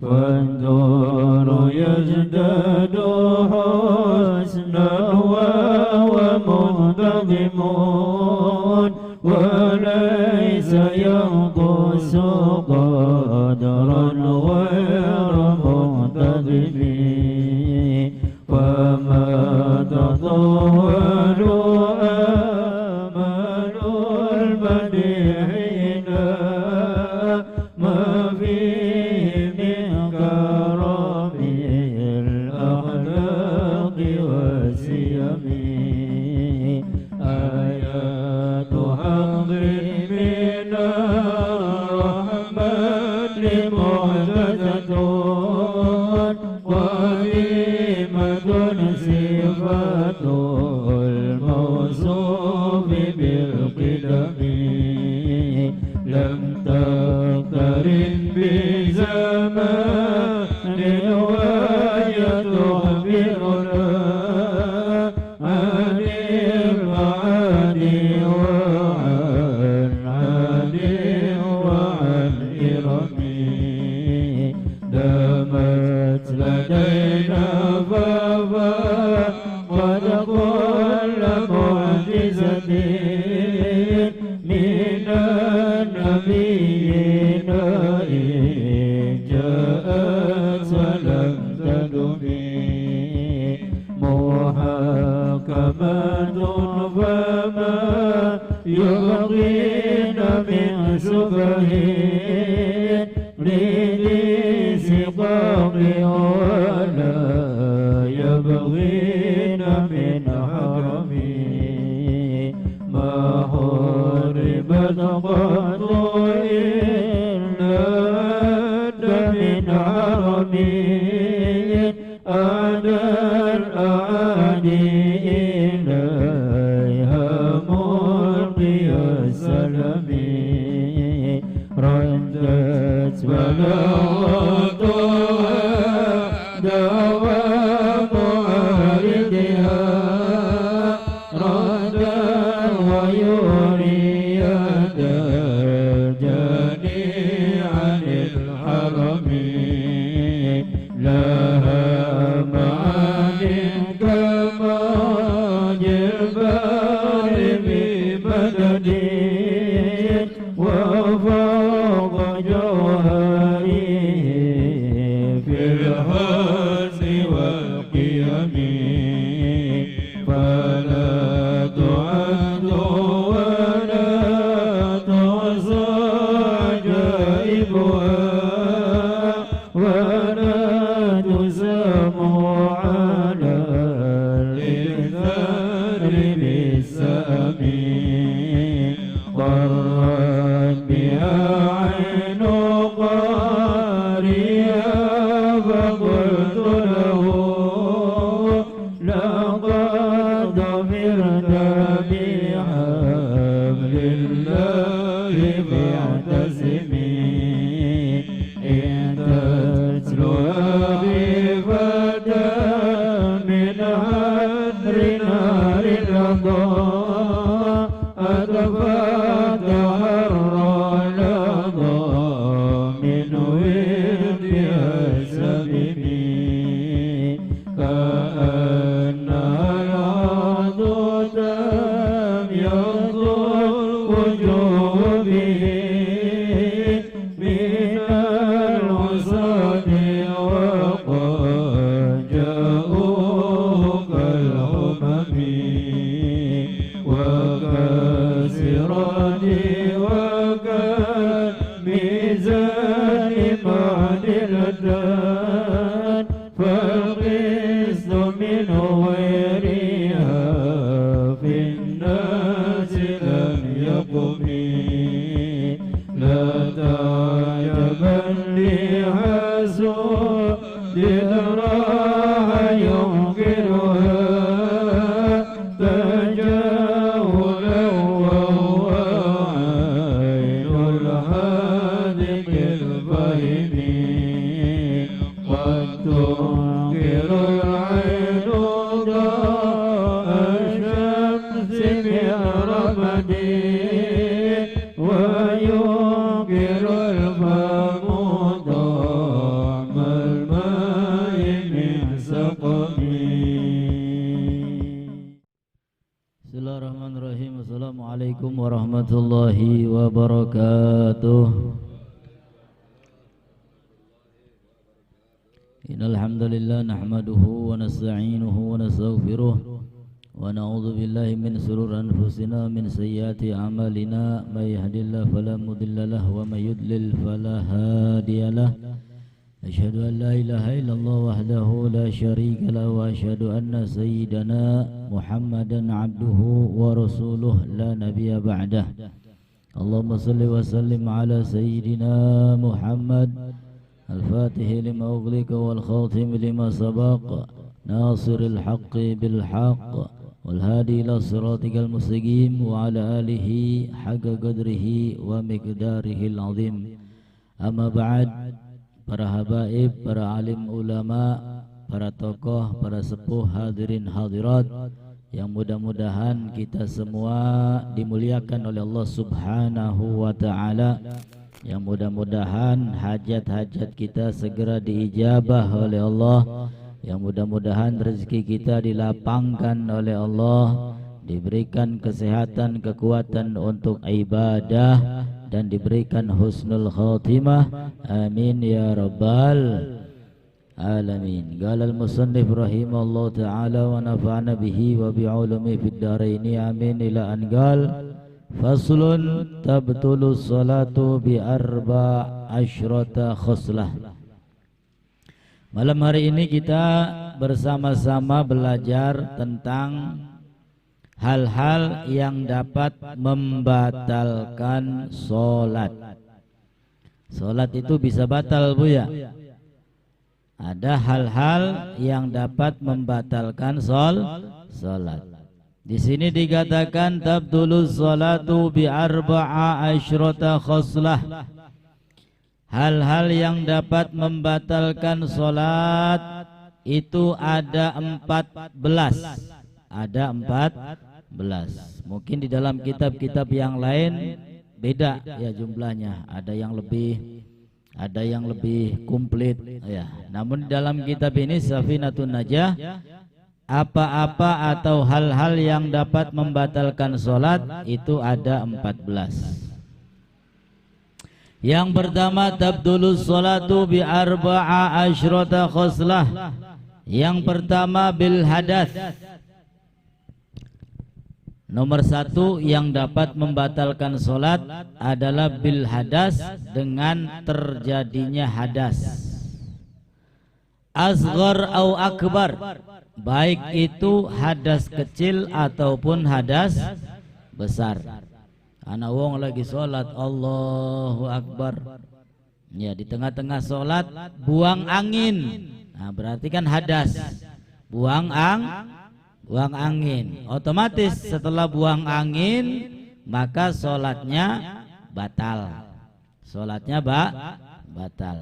فالنور يزداد حسنا وهو منتظم وليس ينقص قدرا غير منتظم وما تطول آمال المديحين ما فيه من كرم الأخلاق والسيم آيات حق من الرحمن معجزة قديمة صفة الموصوف بالقدم لم تقترن بزمان وهي تخبرنا عن المعاني وعن عالي وعن إرم دامت لدينا بابا قد كل معجزة من النبيين إن جاءت ولم تدم محاكمة فما يبغين من شبه للانسقاق ولا يبغين من حرم ما حربت قط إلا من حرم أنا الأعادي إليها ملقي السلام ردت بلاغتها دوام عارضها ردا ويري الجاني عن الحرم لها معاني كما جبال بمدد وفوق جوهره في الحسن والقيم فلا تعد ولا تحصى عجائبها ولا تسام على الإنذار بالسام قرت بها عين قارئها فقلت له لقد ظفرت بحبل الله فاعتصمي إن تتلوها بفتى من حدر نار الرضا أتفات حر لظى من ودها السبب كأنها العضد لم يضر وجوه به من العصاة وقد جاءوه كالهمم وكسرات وكالميزان معدلتان فالقسط من غيرها في الناس لم يقم لا تعجبا لحسود الراح ينكرها تجاهلا وهو عين الحادق الفهم قد تنكر العين ضاء الشمس برمد وينكر الفم طعم Assalamualaikum warahmatullahi wabarakatuh. Innal hamdalillah nahmaduhu wa nasta'inuhu wa nastaghfiruh wa na'udzu billahi min shururi anfusina min sayyiati a'malina may yahdihillahu fala mudilla lahu wa may yudlil fala hadiyalah. Asyhadu an la ilaha illallah wahdahu la syarika lahu wa asyhadu anna sayyidana Muhammadan abduhu wa rasuluh la nabiyya ba'dah. Allahumma salli wa sallim ala sayyidina Muhammad al-Fatih lima ughliqa wal khatim lima sabaq nasiril haqqi bil haqq wal hadi ila siratikal mustaqim wa ala alihi haqqa qadrihi wa miqdarihil azim. Amma ba'd. Para habaib, para alim ulama, para tokoh, para sepuh, hadirin hadirat yang mudah-mudahan kita semua dimuliakan oleh Allah Subhanahu wa ta'ala, yang mudah-mudahan hajat-hajat kita segera diijabah oleh Allah, yang mudah-mudahan rezeki kita dilapangkan oleh Allah, diberikan kesehatan, kekuatan untuk ibadah, dan diberikan husnul khatimah. Amin ya rabbal alamin. Qala al-musannif rahimallahu ta'ala wa nafa'ana bihi wa bi'ulumi fid dharaini amin. Ila an qal faslun tabtulu salatu bi arba asyrata khuslah. Malam hari ini kita bersama-sama belajar tentang hal-hal yang dapat membatalkan sholat. Sholat itu bisa batal, Bu ya. Ada hal-hal yang dapat membatalkan sholat. Di sini dikatakan tabtulus sholatu bi arba'a asyrata khuslah. Hal-hal yang dapat membatalkan sholat itu ada 14. Ada 14. Mungkin di dalam kitab-kitab yang lain beda ya jumlahnya, ada yang lebih komplit ya. Namun dalam kitab ini Safinatun Najah, apa-apa atau hal-hal yang dapat membatalkan sholat itu ada 14. Yang pertama tabdulus sholatu bi arba'a asyrata khuslah. Yang pertama bil hadas. Nomor satu yang dapat membatalkan sholat adalah bil hadas, dengan terjadinya hadas. Asghar au akbar, baik itu hadas kecil ataupun hadas besar. Ana wong lagi sholat Allahu Akbar, ya di tengah-tengah sholat buang angin, nah berarti kan hadas. Buang angin, otomatis setelah buang angin maka sholatnya batal. Sholatnya batal.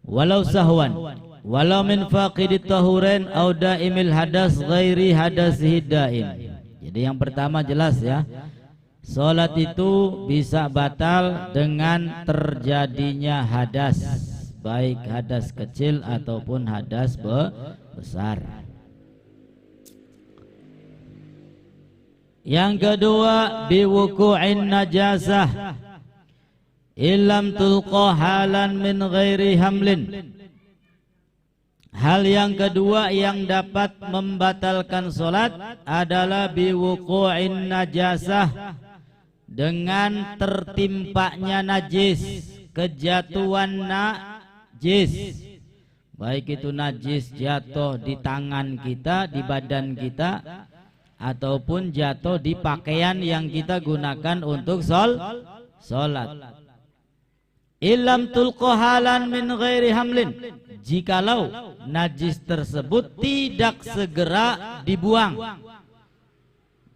Walau sahwan, walau min faqidit tahurain au daimil hadas ghairi hadas hidain. Jadi yang pertama jelas ya, sholat itu bisa batal dengan terjadinya hadas, baik hadas kecil ataupun hadas besar. Yang kedua biwuku'in najasah illam tulqa halan min ghairi hamlin. Hal yang kedua yang dapat membatalkan sholat adalah biwuku'in najasah, dengan tertimpanya najis, kejatuhan najis, baik itu najis jatuh di tangan kita, di badan kita, ataupun jatuh di pakaian yang kita gunakan untuk sholat. Ilam tulqahalan min ghairi hamlin, jikalau najis tersebut tidak segera dibuang.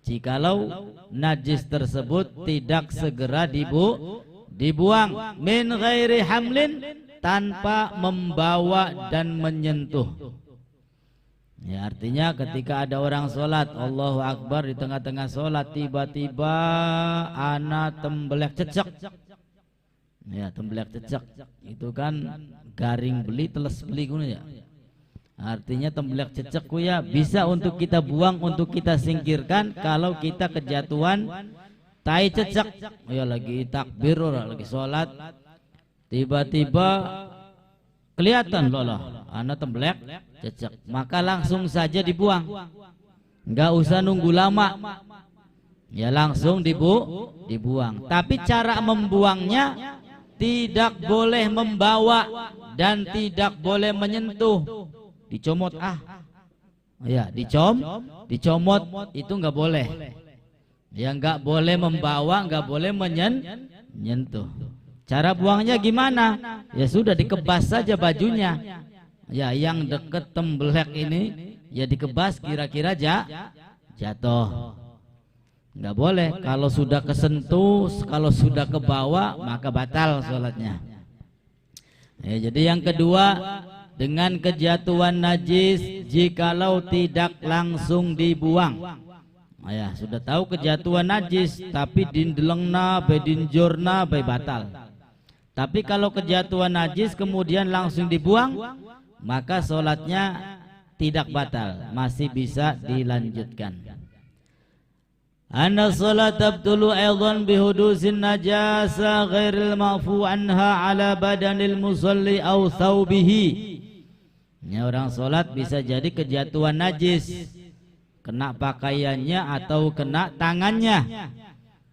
Jikalau najis tersebut tidak segera dibuang min ghairi hamlin, tanpa membawa dan menyentuh. Ya, artinya ketika ada orang sholat Allahu Akbar, di tengah-tengah sholat tiba-tiba ana tembelek cecek. Ya, tembelek cecek itu kan garing beli teles beli guna ya. Artinya temblek cecek ya bisa untuk kita buang, untuk kita singkirkan kalau kita kejatuhan tai cecek. Ya lagi takbir, lagi sholat, tiba-tiba kelihatan loh, anak temblek cecek, maka langsung saja dibuang, nggak usah nunggu lama, ya langsung dibuang. Tapi cara membuangnya tidak boleh membawa dan tidak boleh menyentuh. Dicomot ya dicomot itu nggak boleh, ya nggak boleh membawa, nggak boleh menyentuh. Cara buangnya gimana? Ya sudah dikebas saja bajunya, ya yang deket temblek ini ya dikebas, kira-kira jatuh. Nggak boleh. Kalau sudah kesentuh, kalau sudah ke bawah maka batal sholatnya. Ya, jadi yang kedua, dengan kejatuhan najis jikalau tidak langsung dibuang. Ya sudah tahu kejatuhan najis tapi dindelengna bedinjorna batal. Tapi kalau kejatuhan najis kemudian langsung dibuang, maka sholatnya tidak batal, masih bisa dilanjutkan. Anna sholat tabtulu aidan bihudusin najasa ghairil ma'fu anha ala badanil musalli aw thawbihi. Ya, orang sholat bisa jadi kejatuhan najis, kena pakaiannya atau kena tangannya,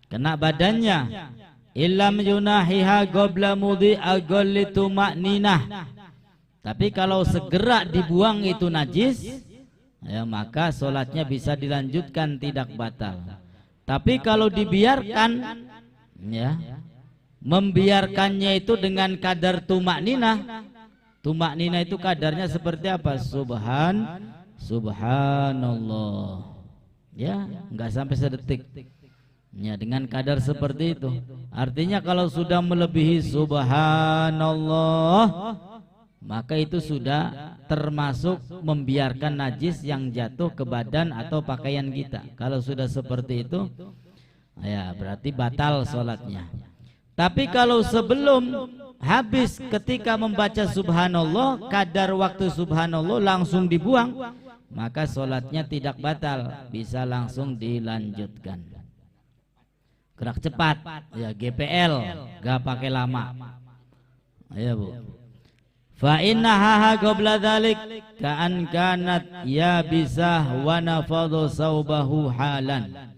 kena badannya. Illam yunahiha qabla mudhi aghallitu ma'ninah. Tapi kalau segera dibuang itu najis, ya maka sholatnya bisa dilanjutkan, tidak batal. Tapi kalau dibiarkan, ya membiarkannya itu dengan kadar tumakninah. Tumakninah itu kadarnya seperti apa? Subhanallah. Ya, enggak sampai sedetik. Ya, dengan kadar seperti itu. Artinya kalau sudah melebihi subhanallah, maka itu sudah termasuk membiarkan najis yang jatuh ke badan atau pakaian kita. Kalau sudah seperti itu, ya berarti batal sholatnya. Tapi kalau sebelum habis ketika membaca subhanallah, kadar waktu subhanallah langsung dibuang, maka sholatnya tidak batal, bisa langsung dilanjutkan. Gerak cepat, ya GPL, gak pakai lama. Ayo Bu. Fa innaha qabla dzalik ka'an kanat ya bisah wa nafadhu saubahu halan.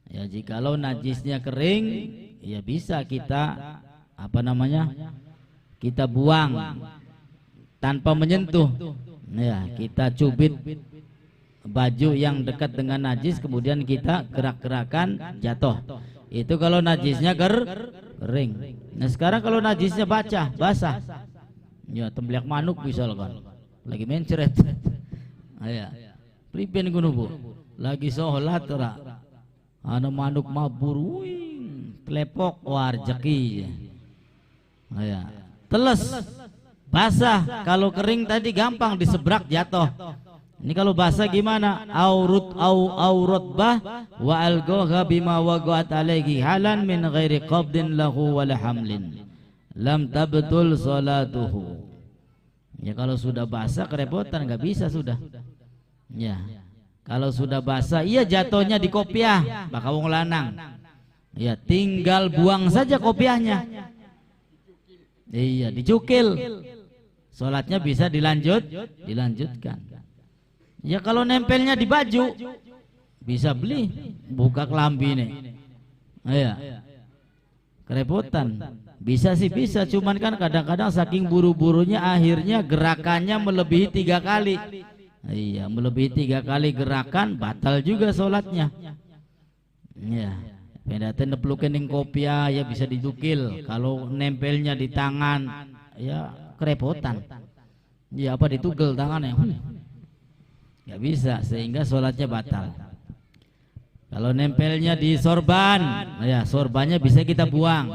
Ya jikalau najisnya kering, ya bisa kita kita buang tanpa menyentuh. Ya, kita cubit baju yang dekat dengan najis kemudian kita gerak-gerakan, jatuh. Itu kalau najisnya kering. Nah sekarang kalau najisnya basah, ya temblek manuk misalkan lagi mencret, ya pripen kuno Bu, lagi sholat ora ana manuk mabur telepok warjeki, ya teles basah. Kalau kering tadi gampang disebrak jatuh. Ini kalau basah gimana? Auratbah wa algoha bima waqa'at alaihi halan min ghairi qabdin lahu wala hamlin lam tabtul salatuhu. Ya kalau sudah basah kerepotan, nggak bisa sudah. Ya kalau sudah basah, iya jatuhnya di kopiah bakal wong lanang. Ya tinggal buang saja kopiahnya. Iya dicukil, sholatnya bisa dilanjutkan. Ya kalau nempelnya di baju, bisa beli, buka kelambi nih. Iya kerepotan. Bisa sih bisa, cuman kan kadang-kadang saking buru-burunya akhirnya gerakannya melebihi 3 kali. Iya melebihi 3 kali gerakan, batal juga sholatnya. Ya pendaten neplukin ning kopiah ya bisa dicukil. Kalau nempelnya di tangan ya kerepotan. Ya apa ditugel tangannya, nggak bisa, sehingga sholatnya batal. Kalau nempelnya di sorban, ya sorbannya bisa kita buang.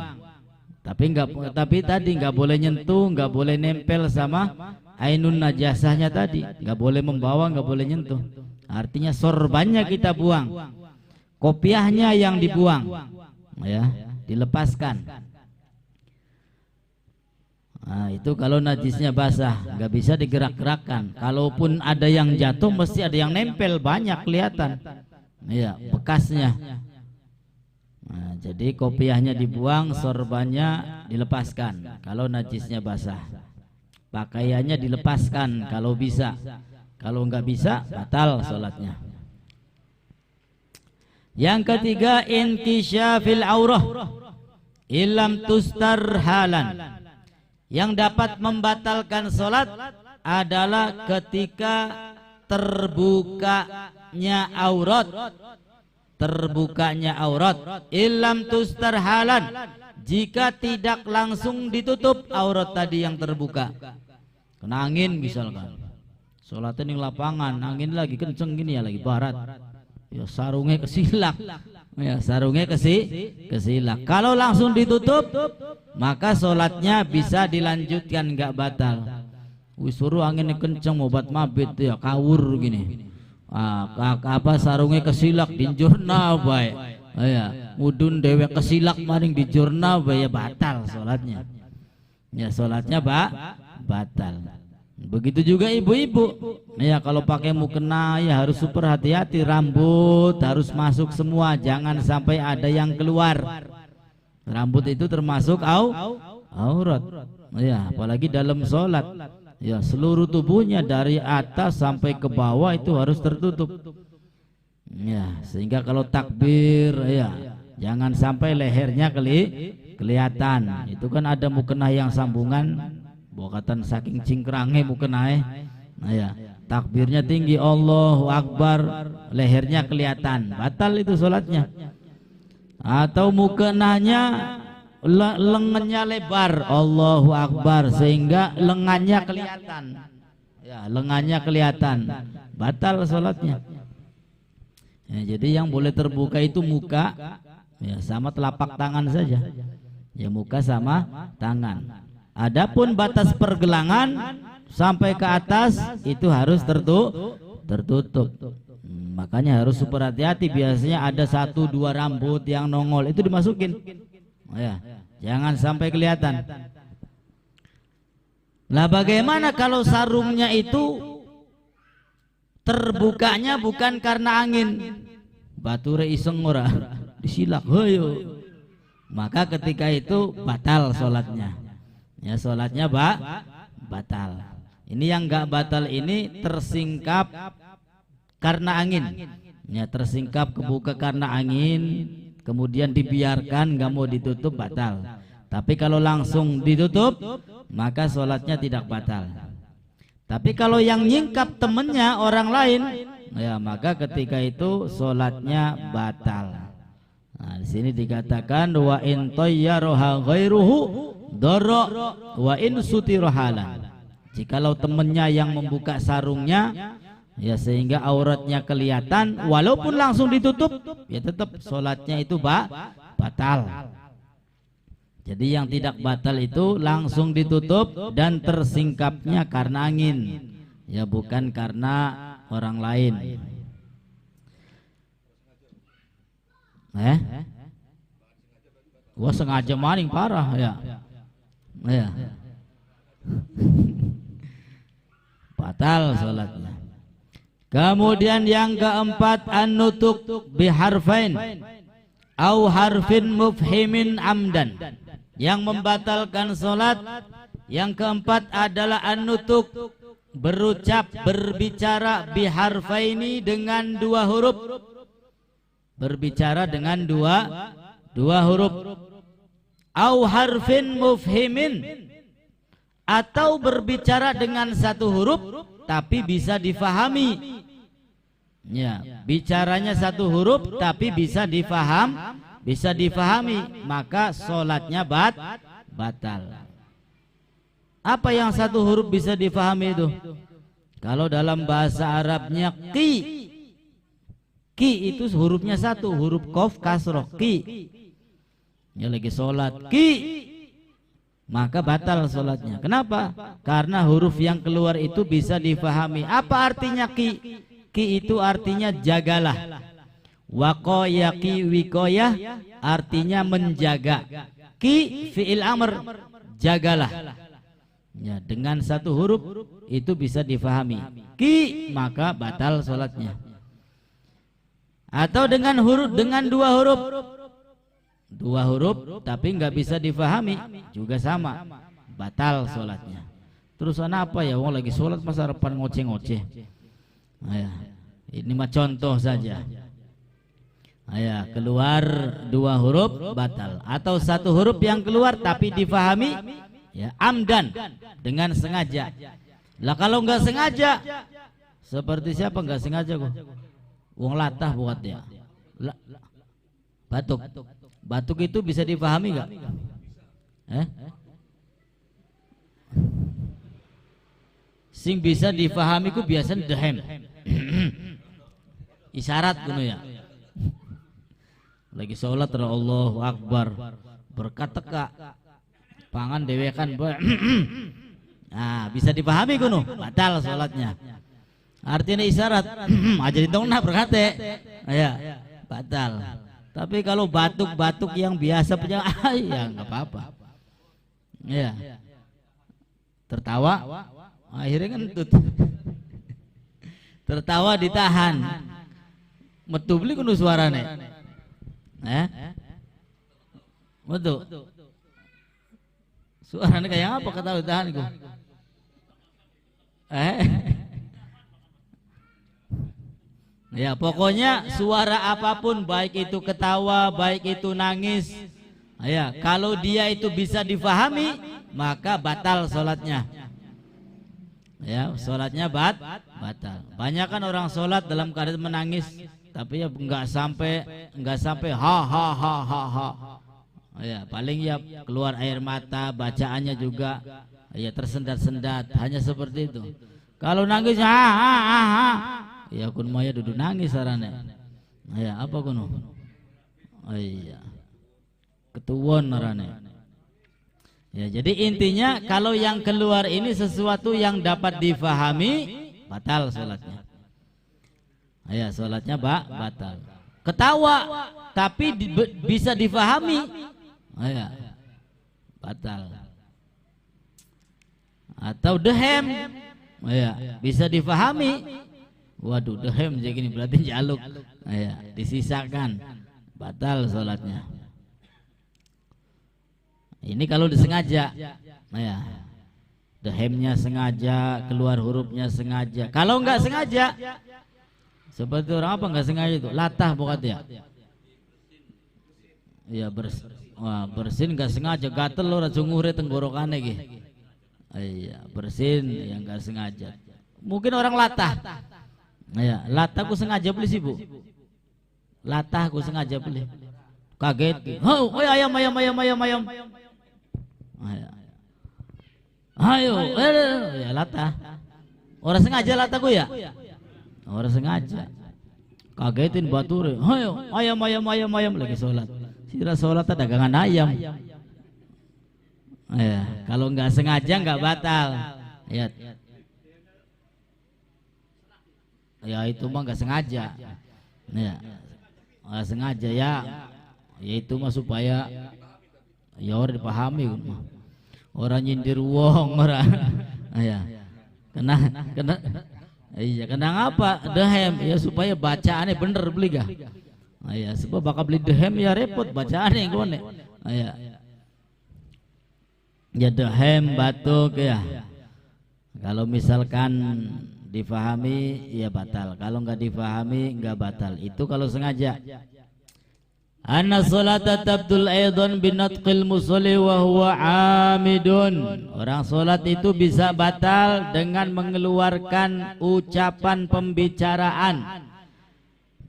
Tapi tadi nggak boleh nyentuh, nggak boleh nempel sama ainun najasahnya tadi, nggak boleh membawa, nggak boleh nyentuh. Artinya sorbannya kita buang, kopiahnya yang dibuang, ya dilepaskan. Nah, itu kalau najisnya basah, nggak bisa digerak-gerakkan. Kalaupun ada yang jatuh, mesti ada yang nempel, banyak kelihatan. Iya, bekasnya. Nah, jadi kopiahnya dibuang, sorbannya dilepaskan. Kalau najisnya basah, pakaiannya dilepaskan kalau bisa. Kalau nggak bisa, batal sholatnya. Yang ketiga, inkisyafil aurah ilam tustar halan. Yang dapat membatalkan sholat adalah ketika terbukanya aurat, ilam tustar halan, jika tidak langsung ditutup aurat tadi yang terbuka. Kena angin misalkan, sholatnya di lapangan, angin lagi kenceng gini ya, lagi barat, ya sarungnya kesilak, ya sarungnya kesilak. Kalau langsung ditutup, maka sholatnya bisa dilanjutkan, nggak batal. Suruh anginnya kenceng obat mabit ya kawur gini. Apa sarungnya kesilak di jurna baik. Ya, mudun dewek kesilak maring di jurna baik, ya batal sholatnya. Ya sholatnya batal. Begitu juga ibu-ibu. Ya kalau pakai mukena ya harus super hati-hati, rambut harus masuk semua, jangan sampai ada yang keluar. Rambut itu termasuk aurat. Ya, apalagi dalam sholat. Ya, seluruh tubuhnya dari atas sampai ke bawah itu harus tertutup. Ya, sehingga kalau takbir ya jangan sampai lehernya kelihatan. Itu kan ada mukena yang sambungan, bokatan saking cingkrangnya mukena. Nah ya, takbirnya tinggi, Allahu Akbar, lehernya kelihatan, batal itu sholatnya. Atau mukenanya lengannya lebar, Allahu Akbar, sehingga lengannya kelihatan, ya lengannya kelihatan, batal sholatnya. Ya, jadi yang boleh terbuka itu muka, ya sama telapak tangan saja, ya muka sama tangan. Adapun batas pergelangan sampai ke atas itu harus tertutup. Makanya harus super hati-hati, biasanya ada 1-2 rambut yang nongol itu dimasukin. Ya, jangan sampai kelihatan. Lah bagaimana kalau sarungnya itu terbukanya bukan karena angin, bature iseng ora disilak, hoyo. Maka ketika itu batal sholatnya. Ya sholatnya batal. Ini yang enggak batal ini tersingkap karena angin, ya tersingkap kebuka karena angin, kemudian dibiarkan nggak mau ditutup, batal. Tapi kalau langsung ditutup maka sholatnya tidak batal. Tapi kalau yang nyingkap temennya orang lain, ya maka ketika itu sholatnya batal. Nah, di sini dikatakan wa in tayyaroha ghairuhu doro wa in sutirohalan. Jikalau temennya yang membuka sarungnya, ya sehingga auratnya kelihatan, walaupun langsung ditutup, ya tetap sholatnya itu batal. Jadi yang tidak batal itu langsung ditutup dan tersingkapnya karena angin, ya bukan karena orang lain. Wah sengaja maning parah ya. Ya. Batal sholatnya. Kemudian yang keempat, an-nutuk biharfain au harfin mufhimin amdan. Yang membatalkan sholat yang keempat adalah an-nutuk, berucap, berbicara biharfaini dengan 2 huruf. Berbicara dengan dua huruf. Au harfin mufhimin, atau berbicara dengan 1 huruf tapi bisa difahami. Ya, bicaranya 1 huruf tapi bisa difahami, maka sholatnya batal. Apa yang 1 huruf bisa difahami itu? Kalau dalam bahasa Arabnya ki itu hurufnya 1, huruf qaf kasroh, ki. Ya lagi sholat ki, maka batal sholatnya. Kenapa? Karena huruf yang keluar itu bisa difahami. Apa artinya ki? Ki itu artinya jagalah. Waqoya ki wikoyah artinya menjaga. Ki fi'il amr, jagalah. Ya, dengan satu huruf itu bisa difahami. Ki, maka batal sholatnya. Atau dengan dua huruf tapi nggak bisa difahami, juga sama, batal sholatnya. Terus apa ya? Wong lagi sholat masa harapan ngoceh-ngoceh. Ya, ini mah contoh saja. Ya, keluar dua huruf batal, atau satu huruf yang keluar tapi difahami, ya, amdan, dengan sengaja. Lah kalau nggak sengaja, seperti siapa nggak sengaja kok? Wong latah buat ya. Batuk itu bisa difahami nggak? Sing bisa difahami ku biasanya dehem. Isyarat kuno ya. Lagi sholat Allahu Akbar, berkata pangan dewekan. Nah, bisa dipahami kuno, batal sholatnya. Artinya isyarat, aja ditongna berkata, ya, batal. Tapi kalau batuk-batuk yang biasa punya, ya nggak apa-apa. Ya, tertawa, akhirnya kan tertawa ditahan. Metu beli kuno suarane. Betul. Suaranya kayak apa kata tahan ku? Ya, pokoknya suara apapun, baik itu ketawa, baik itu nangis, ya, kalau dia itu bisa difahami, maka batal sholatnya. Ya, sholatnya batal. Banyak kan orang sholat dalam keadaan menangis, tapi ya nggak sampai ha. Ya, paling ya keluar air mata, bacaannya juga ya tersendat-sendat, hanya seperti itu. Kalau nangis ha, ya kun maya duduk nangis sarane. Ya, apa kuno? Oh iya, ketuwon sarane. Ya, jadi intinya kalau yang keluar ini sesuatu yang dapat difahami, batal sholatnya. Ya, sholatnya batal. Ketawa tapi bisa difahami, ya, batal. Atau dehem, ya, bisa difahami. Waduh, dehem jadi gini berarti jaluk, ya, disisakan, batal sholatnya. Ini kalau disengaja, ya, dehemnya sengaja, keluar hurufnya sengaja. Kalau nggak sengaja, seperti orang apa nggak sengaja itu, latah pokoknya. Ya, bersin nggak sengaja, gatel lo racungure tenggorokannya gitu. Iya, bersin yang nggak sengaja. Mungkin orang latah. Ya, latah ku sengaja beli sih bu. Latah ku sengaja beli. Kaget. Oh, ayam. Ayo, ya latah. Orang sengaja latah ku ya? Orang sengaja. Kagetin bature. Ayo, ayam lagi sholat. Sira sholat dagangan ayam. Ya, kalau nggak sengaja nggak batal. Ya. Ya itu mah nggak sengaja. Ya, nggak sengaja ya. Ya itu mah supaya ya orang dipahami. Orang nyindir wong orang. Ya. Kena. Iya, kena apa? Dehem ya supaya bacaannya bener beli gak? Ya, sebab bakal beli dehem ya repot bacaannya gimana? Ya. Ya dehem batuk ya. Kalau misalkan difahami ya batal, kalau nggak difahami nggak batal. Itu kalau sengaja. Anna sholata tabdul aidan binatqil musalli wa huwa amidun. Orang sholat itu bisa batal dengan mengeluarkan ucapan pembicaraan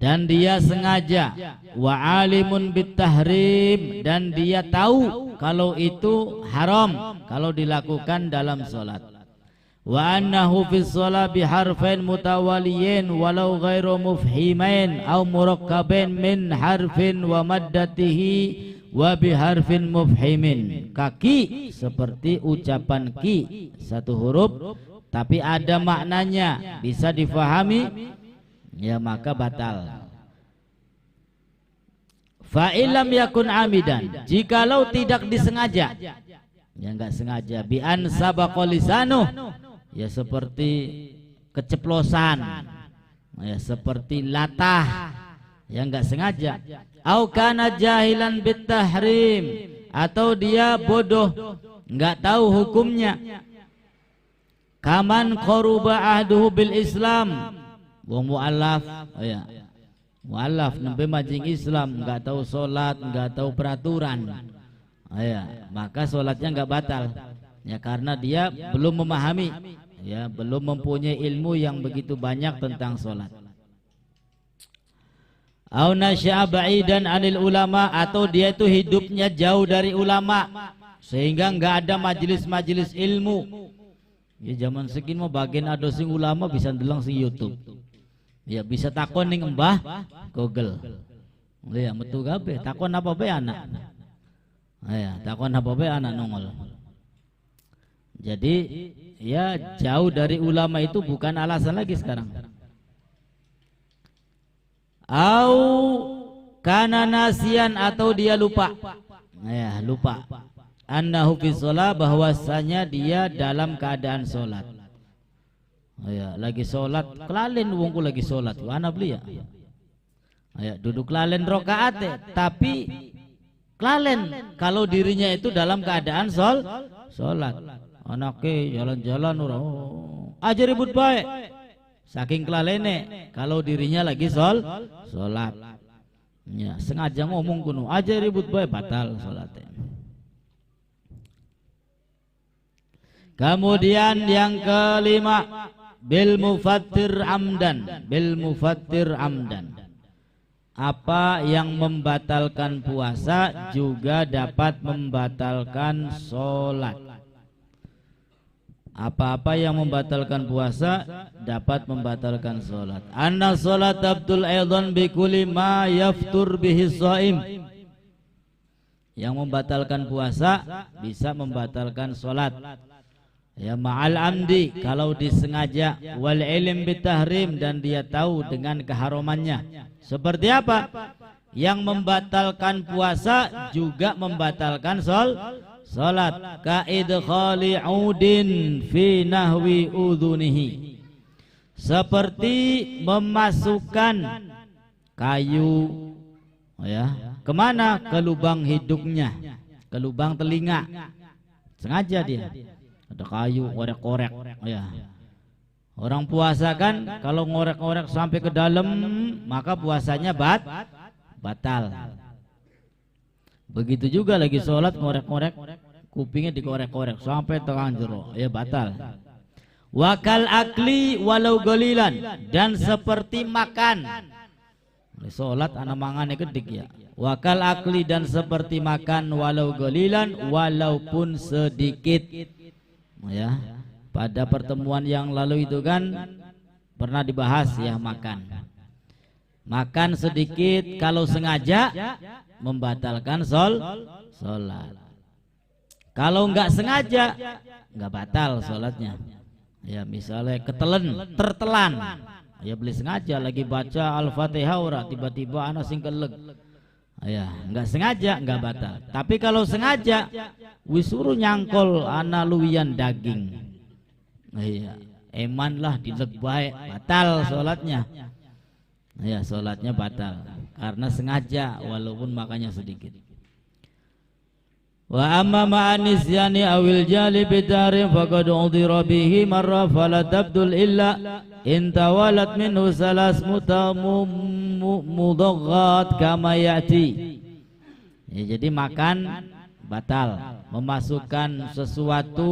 dan dia sengaja. Wa alimun bitahrim, dan dia tahu kalau itu haram kalau dilakukan dalam sholat. Wa annahu fi shalah biharfain mutawaliyin walau ghairu mufhimain aw murakkabain min harfin wa maddatihi wa biharfin mufhimin. Kaki seperti ucapan ki, satu huruf tapi ada maknanya, bisa difahami, ya maka batal. Fa illam yakun amidan, jikalau tidak disengaja. ya nggak sengaja. Bi an sabaqa lisanu, ya seperti keceplosan, ya seperti latah, ya nggak sengaja. Au kana jahilan bit tahrim, atau dia bodoh nggak tahu hukumnya. Kaman qaruba ahduhu bil Islam, wong mu'allaf, ya mu'allaf nembe majing Islam, nggak tahu sholat, nggak tahu peraturan, ya maka sholatnya nggak batal, ya karena dia belum memahami, ya belum mempunyai ilmu yang begitu banyak tentang sholat. Au nasya'a ba'idan anil ulama, atau dia itu hidupnya jauh dari ulama sehingga nggak ada majelis-majelis ilmu. Ya zaman segini mau bagian ada sing ulama bisa ndeleng sing YouTube. Ya bisa takon ning Mbah Google. Ya metu kabeh, takon apa bae anak. Ya takon apa bae anak nongol. Jadi ya jauh dari ulama itu bukan alasan lagi sekarang. Au kana nasian, atau dia lupa. Ya lupa. Annahu fi sholat, bahwasanya dia dalam keadaan sholat. Ya lagi sholat kelalen wongku lagi sholat. Ana beli ya. Ya duduk kelalen rakaat, tapi kelalen kalau dirinya itu dalam keadaan sholat. Anake jalan-jalan ora aja ribut baik. Saking kelalene kalau dirinya lagi sholat. Ya sengaja ngomong kuno aja ribut baik, batal sholatnya. Kemudian yang kelima, bil mufattir amdan. Bil mufattir amdan, apa yang membatalkan puasa juga dapat membatalkan sholat. Apa-apa yang membatalkan puasa dapat membatalkan sholat. Anna sholat abdul aidan bi kulli ma yaftur bihi shaim. Yang membatalkan puasa bisa membatalkan sholat. Ya ma'al amdi, kalau disengaja, wal ilm bitahrim, dan dia tahu dengan keharumannya. Seperti apa? Yang membatalkan puasa juga membatalkan sholat. Ka idkhali udin fi nahwi udhunihi, seperti memasukkan kayu, ya kemana? Ke lubang hidungnya, ke lubang telinga. Sengaja dia ada kayu, korek-korek, ya. Orang puasa kan kalau ngorek-ngorek sampai ke dalam maka puasanya batal. Begitu juga lagi sholat ngorek-ngorek, kupingnya dikorek-korek sampai tekan jero, ya batal. Wakal akli walau golilan, dan seperti makan. Sholat anak mangane kedik ya. Wakal akli, dan seperti makan walau golilan, walaupun sedikit. Ya, pada pertemuan yang lalu itu kan pernah dibahas ya makan sedikit kalau sengaja membatalkan sholat. Kalau nggak sengaja nggak batal sholatnya. Ya misalnya tertelan, ya beli sengaja lagi baca Al-Fatihah ora tiba-tiba ana sing keleg. Ya nggak sengaja nggak batal. Tapi kalau sengaja wisuruh nyangkol ana luwian daging, iya eman lah dileg baik, batal sholatnya. Ya sholatnya batal karena sengaja walaupun makannya sedikit. Wa amma ma'anis yani awil jali bitarim faqad udhira bihi marra fala tabdul illa in tawalat minhu salas mudaghat kama ya'ti. Ya, jadi makan batal, memasukkan sesuatu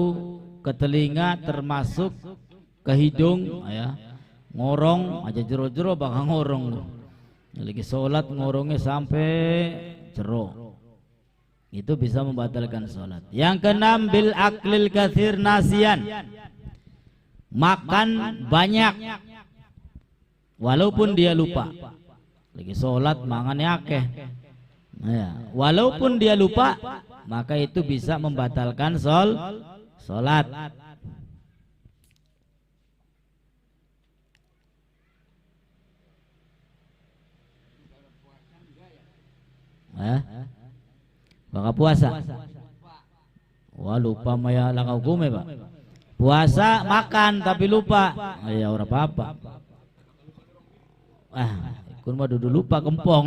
ke telinga termasuk ke hidung, ya ngorong aja jero-jero bakal ngorong loh. Lagi sholat ngorongnya sampai jero, itu bisa membatalkan sholat. Yang keenam, bil aklil kathir nasian, makan banyak walaupun dia lupa. Lagi sholat mangannya akeh, ya, walaupun dia lupa maka itu bisa membatalkan sholat. Maka puasa. Wah lupa maya lang hukume Pak. Puasa makan tapi lupa. Ya ora apa-apa. Kun mah dudu lupa kempong.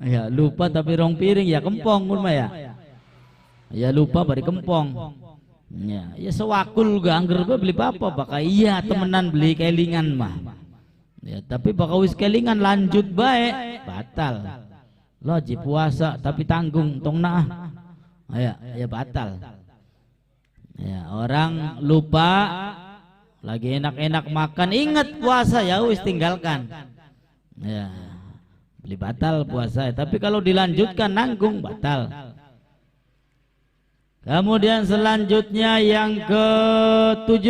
Ya lupa tapi rong piring ya kempong kun mah ya. Ya lupa bari kempong. Ya sewakul gak angger beli apa bakal iya temenan beli kelingan mah. Ya tapi bakal wis kelingan lanjut baik batal. Lo ji puasa tapi tanggung tong nah. Ya batal. Ya orang lupa lagi enak-enak makan ingat puasa ya wis tinggalkan. Ya beli batal puasa tapi kalau dilanjutkan nanggung batal. Kemudian selanjutnya yang ke-7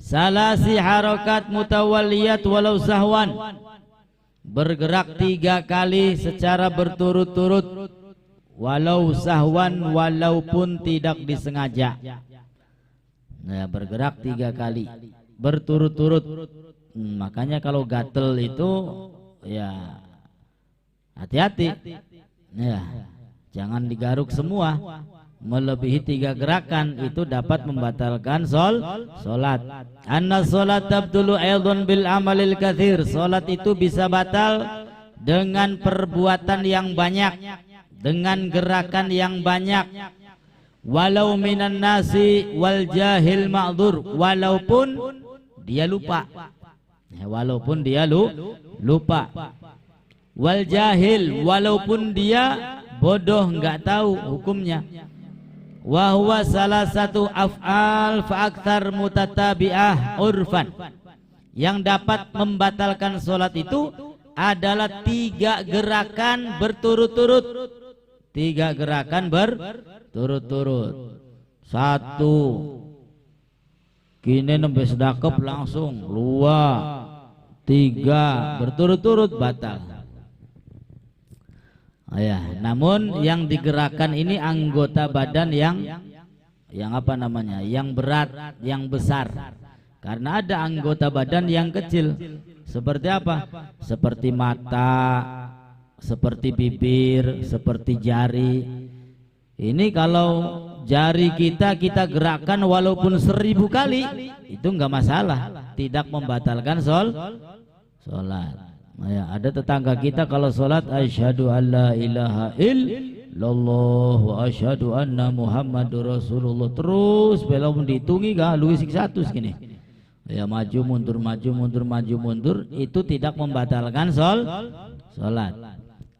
salasi harakat mutawaliyat walau sahwan, bergerak 3 kali secara berturut-turut walau sahwan walaupun tidak disengaja. Nah, bergerak 3 kali berturut-turut. Makanya kalau gatel itu ya hati-hati. Ya, jangan digaruk semua. Melebihi 3 gerakan itu dapat membatalkan solat. Anna solat tabdulu aydun bil amalil kathir. Solat itu bisa batal dengan perbuatan yang banyak, dengan gerakan yang banyak. Walau minan nasi wal jahil ma'dzur, walaupun dia lupa. Walaupun dia lupa. Wal jahil, walaupun dia bodoh nggak tahu hukumnya. Wa huwa salah satu af'al fa'akthar mutatabi'ah urfan. Yang dapat membatalkan solat itu adalah 3 gerakan berturut-turut. 3 gerakan berturut-turut. 1 kini nembe sedakep langsung 2 3 berturut-turut batal. Namun yang digerakkan ini anggota badan yang apa namanya, yang berat, yang besar. Karena ada anggota badan yang kecil. Seperti apa? Seperti mata, seperti bibir, seperti jari. Ini kalau jari kita gerakkan walaupun 1000 kali, itu enggak masalah, tidak membatalkan solat. Ya, ada tetangga kita kalau sholat asyhadu alla ilaha illallah wa asyhadu anna muhammadur rasulullah, terus belum dihitungi gak luwih 100 gini. Ya maju mundur, itu tidak membatalkan sholat.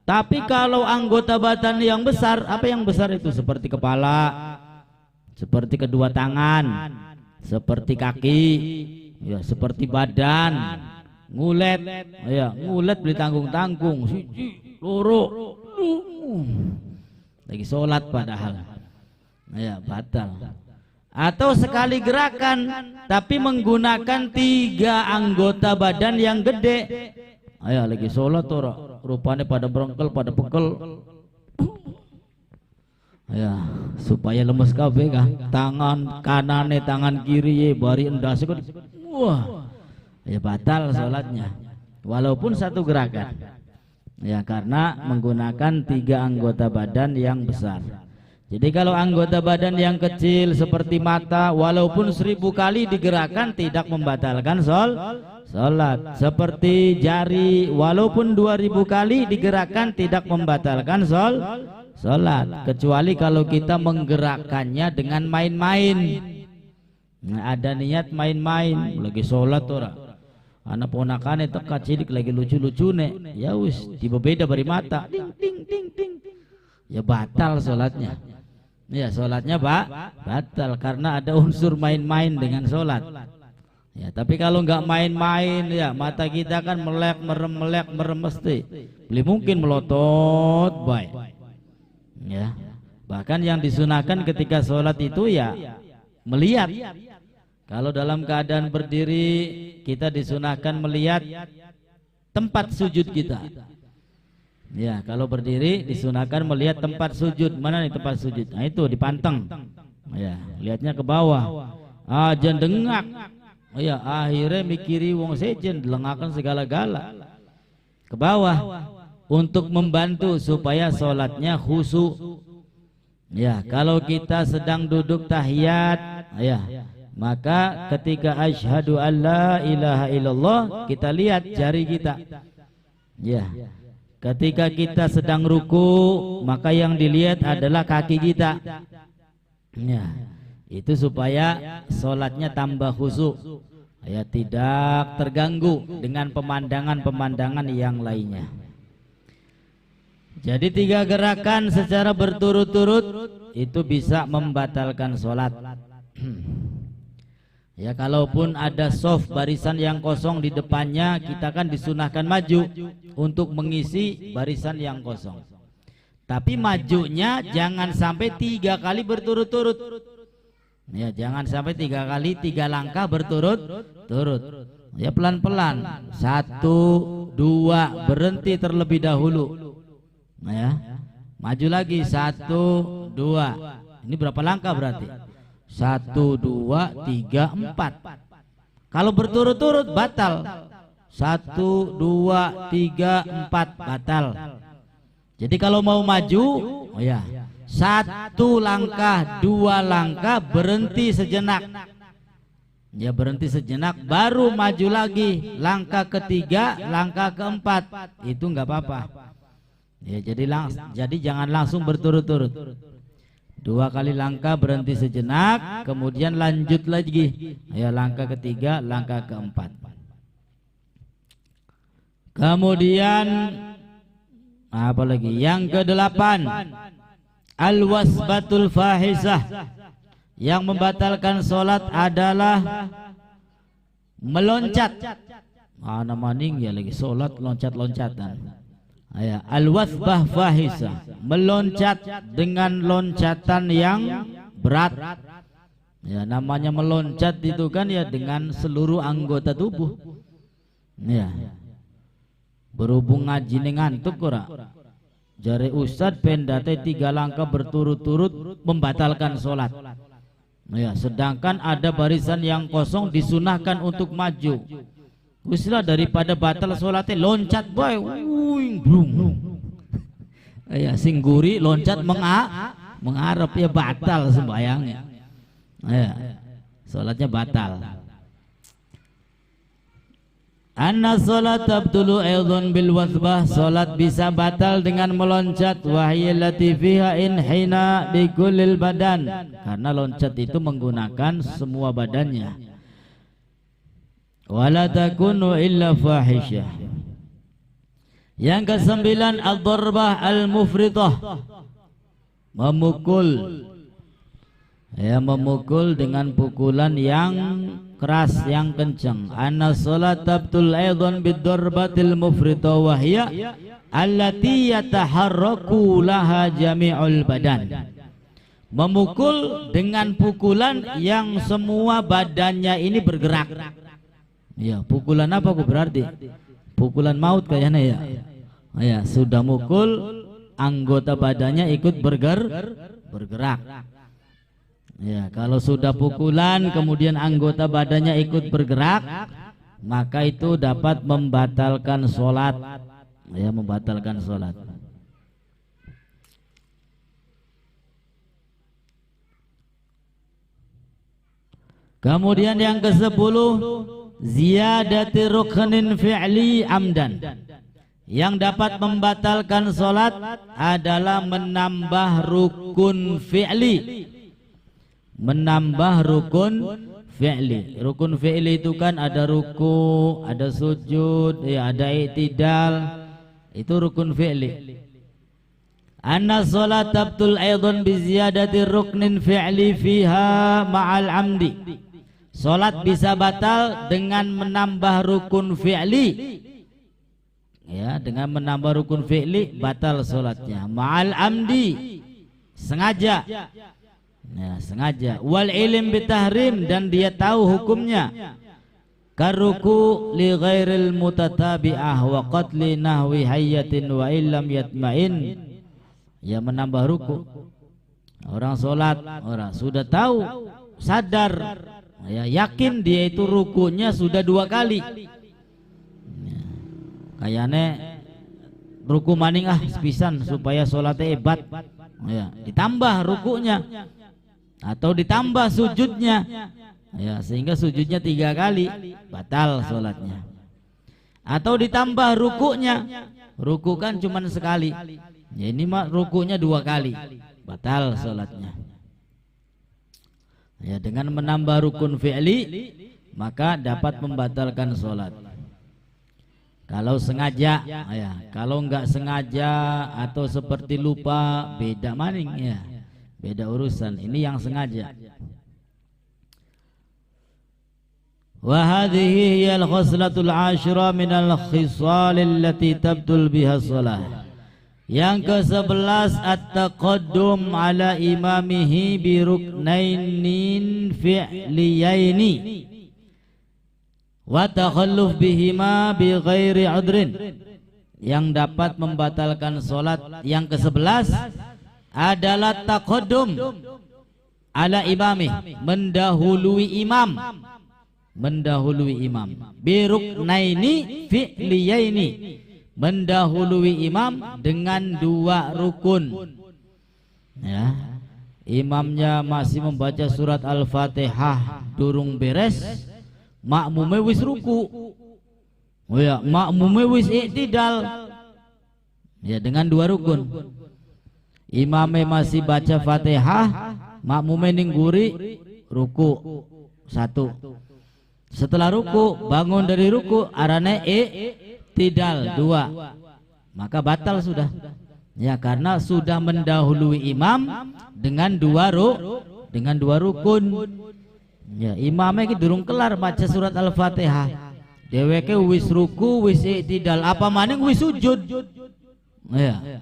Tapi kalau anggota badan yang besar, apa yang besar itu? Seperti kepala, seperti kedua tangan, seperti kaki, ya seperti badan. Ngulet, ngulet beli tanggung-tanggung, siji, loro, lagi sholat padahal, batal. Atau sekali gerakan, tapi menggunakan 3 anggota badan yang gede. Lagi sholat ora, rupanya pada berengkel, pada pekel. Supaya lemes kabeh kah? Tangan kanane, tangan kiri, bari endas kok. Wah. Batal sholatnya walaupun 1 gerakan, karena menggunakan 3 anggota badan yang besar. Jadi kalau anggota badan yang kecil seperti mata, walaupun 1000 kali digerakkan tidak membatalkan sholat. Seperti jari, walaupun 2000 kali digerakkan tidak membatalkan sholat, kecuali kalau kita menggerakkannya dengan main-main. Ada niat main-main, lagi sholat ora, anak ponakannya teka cilik lagi lucu-lucune, ya wis dibeda bari mata, ding ding ding ding, ya batal sholatnya. Ya sholatnya batal karena ada unsur main-main dengan sholat. Ya tapi kalau nggak main-main, ya mata kita kan melek merem mesti, beli mungkin melotot baik. Ya bahkan yang disunahkan ketika sholat itu ya melihat. Kalau dalam keadaan berdiri, kita disunahkan melihat tempat sujud kita. Ya, kalau berdiri disunahkan melihat tempat sujud. Mana nih tempat sujud? Nah itu dipanteng. Ya, lihatnya ke bawah. Ajan dengak. Ya, akhirnya mikiri wong sejen, delengakan segala-gala. Ke bawah untuk membantu supaya sholatnya khusyuk. Ya, kalau kita sedang duduk tahiyat, ya, maka ketika asyhadu alla ilaha illallah kita lihat jari kita. Ya. Ketika kita sedang ruku, maka yang dilihat adalah kaki kita. Ya. Itu supaya sholatnya tambah khusyuk. Ya, tidak terganggu dengan pemandangan-pemandangan yang lainnya. Jadi 3 gerakan secara berturut-turut itu bisa membatalkan sholat. Ya, kalaupun ada soft barisan yang kosong di depannya, kita kan disunahkan maju untuk mengisi barisan yang kosong. Tapi majunya jangan sampai 3 kali berturut-turut. Ya, jangan sampai 3 kali 3 langkah berturut-turut. Ya, pelan-pelan. 1, 2, berhenti terlebih dahulu. Nah, ya, maju lagi 1, 2. Ini berapa langkah berarti? 1, 2, 3, 4. Kalau berturut-turut batal. 1, 2, 3, 4 batal. Jadi kalau mau maju, oh ya, 1 langkah, 2 langkah, berhenti sejenak. Ya, berhenti sejenak, baru maju lagi. Langkah ketiga, langkah keempat, itu nggak apa-apa. Ya, jadi jangan langsung berturut-turut. 2 kali langkah, berhenti sejenak, kemudian lanjut lagi. Ya, langkah ketiga, langkah keempat. Kemudian apa lagi? Yang ke-8, al-wasbatul fahisah. Yang membatalkan sholat adalah meloncat. Mana maning ya lagi sholat loncat-loncatan. Ya, al-wasbah fahisah, meloncat dengan loncatan yang berat. Ya, namanya meloncat itu kan ya dengan seluruh anggota tubuh. Ya. Berhubung ngaji ngantuk ora. Jare Ustad pendate 3 langkah berturut-turut membatalkan sholat. Ya, sedangkan ada barisan yang kosong disunahkan untuk maju. Uslah daripada batal sholatnya loncat boy, brung. Ya, singguri loncat mengharap ya batal sembayangnya. Ya, sholatnya batal. Anna sholat tabtulu aydhan bil wasbah, sholat bisa batal dengan meloncat. Wahyallati fiha in hina bi kullil badan, karena loncat itu menggunakan semua badannya. Wala takunu illa fahisyah. Yang ke-9, ad-darbah al-mufritah, memukul. Ya, memukul dengan pukulan yang keras, yang kencang. Anna sholat tabtul aydhan bid-darbatil mufritah wa hiya allati yataharraku laha jami'ul badan. Memukul dengan pukulan yang semua badannya ini bergerak. Ya, pukulan apa kok berarti? Pukulan maut kayaknya ya. Ya, sudah mukul, anggota badannya ikut bergerak. Ya, kalau sudah pukulan kemudian anggota badannya ikut bergerak, maka itu dapat membatalkan sholat. Ya, membatalkan sholat. Kemudian yang ke-10, ziyadati ruknin fi'li amdan. Yang dapat membatalkan sholat adalah menambah rukun fi'li. Menambah rukun fi'li. Rukun fi'li itu kan ada ruku, ada sujud, ya, ada i'tidal. Itu rukun fi'li. Anna sholat tabtul aydhan bi ziyadati ruknin fi'li fiha ma'al amdi. Sholat bisa batal dengan menambah rukun fi'li. Ya, dengan menambah rukun fi'li batal sholatnya. Ma'al amdi, sengaja. Ya, sengaja. Wal ilim bitahrim, dan dia tahu hukumnya. Karuku li ghairil mutatabi'ah wa qatli nahwi hayyatin wa illam yatma'in. Ya, menambah ruku. Orang sholat, orang sudah tahu, sadar, ya, yakin dia itu rukunya sudah 2 kali. Ya, kayaknya ruku maning sepisan supaya sholatnya hebat. ya, ditambah rukunya atau ditambah sujudnya, ya, sehingga sujudnya 3 kali, batal sholatnya. Atau ditambah rukunya, ruku kan cuma sekali, ya, ini mah rukunya 2 kali, batal sholatnya. Ya, dengan menambah rukun fi'li maka dapat membatalkan sholat. Kalau sengaja, ya, kalau enggak sengaja atau seperti lupa, beda maning, ya, beda urusan. Ini yang sengaja. Wa hadhihi hiya al-khaslatul 'ashra min al-khisal allati tabtul biha shalah. Yang ke-11 at-taqaddum ala imamihi bi ruknainin fi'liyaini wa takhalluf bihima bi ghairi udrin. Yang dapat membatalkan salat yang ke-11 adalah taqaddum ala imamih, mendahului imam, mendahului imam, bi ruknaini fi'liyaini, mendahului imam dengan 2 rukun, ya. Imamnya masih membaca surat Al-Fatihah durung beres, makmume wis ruku, oh ya, makmume wis i'tidal, ya, dengan 2 rukun. Imame masih baca Fatihah, makmume ningguri ruku 1. Setelah ruku, bangun dari ruku, arane i'tidal 2, maka batal sudah, ya, karena sudah mendahului imam dengan 2 rukun. Ya, imamnya ki durung kelar baca surat Al-Fatihah, dheweke wis ruku, wis i'tidal, apa maning wis sujud. Ya,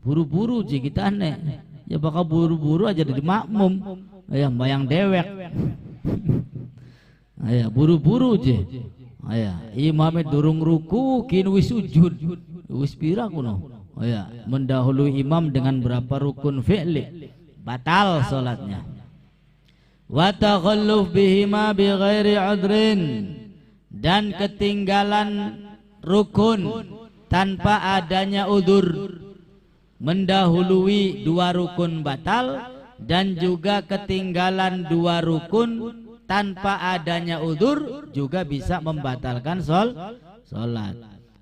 buru-buru ji kita aneh, ya, bakal buru-buru aja jadi makmum, ya, bayang dewek. Ya, buru-buru je, ya, imamnya durung ruku kin wis sujud, wis pira kuno, ya, mendahului imam dengan berapa rukun fi'li, batal salatnya. Wa takhalluf bihima bi ghairi udrin, dan ketinggalan rukun tanpa adanya udzur, mendahului 2 rukun batal, dan juga ketinggalan 2 rukun tanpa adanya udzur juga bisa membatalkan salat.